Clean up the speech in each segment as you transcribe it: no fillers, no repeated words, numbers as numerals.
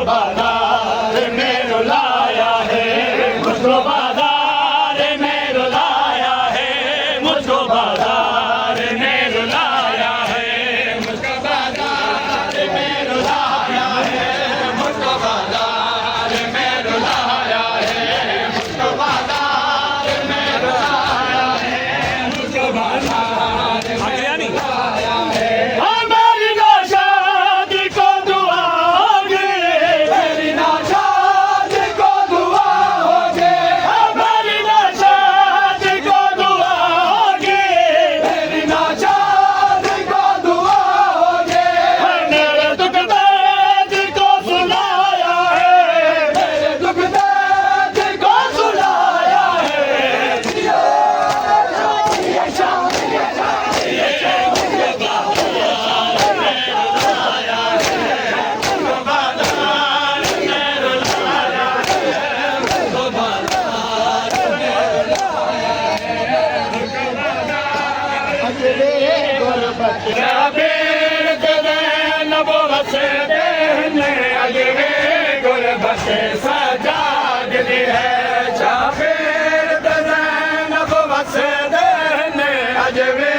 बाजार में रुलाया है, मुझको बाजार में रुलाया है, मुझको बाजार में रुलाया है, मुझको बाजार में रुलाया है, मुझको बाजार में रुलाया है, मुझको बाजार में रुलाया है, मुझको बाजार में रुलाया है। हमारी नाशादी को दुआ होगी, मेरी नाशादी को दुआ होगी, हमारी नाशादी को दुआ होगी, मेरी नाशादी को दुआ होगी। मेरे दुख दर्द को सुनाया है, मेरे दुख दर्द को सुनाया है। सजाद दी है शाबिर दज़ैन नबुवत देने, अजवे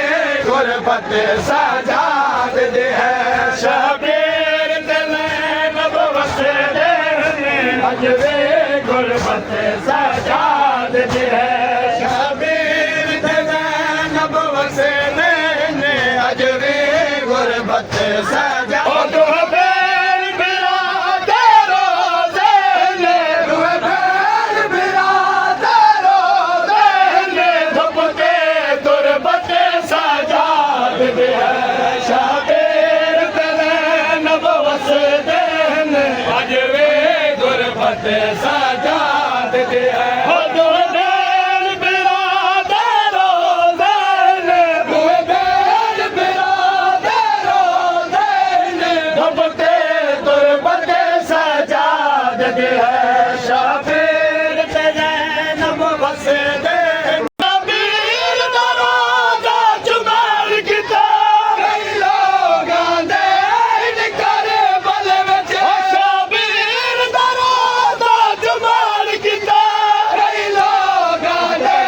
गुरबत सजाद दी है शाबिर दज़ैन नबुवत देने, अजवे गुरबत सजाद दी है शाबिर दज़ैन नबुवत देने, अजवे गुरबत सजाद। सजाद दे हो दो बैल बिरादरो ज़ैन, दो बैल बिरादरो ज़ैन, धबते तुरबते सजाद दे है शाबिर ज़ैन नबुवत दे। शाबिर दरोगा जुमर किताब कई लोगां दे इनकार बल विच, शाबिर दरोगा जुमर किताब कई लोगां दे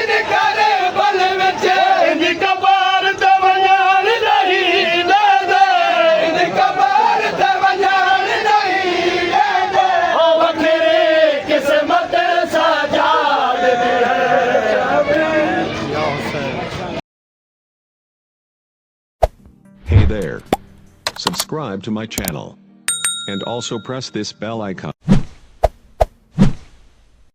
इनकार बल विच, इनका बार ते वञण नहीं ॾींदे, इनका बार ते वञण नहीं ॾींदे, ओ वखरी किस्मत सजाद दे है Shabir. Hey there. Subscribe to my channel. And also press this bell icon.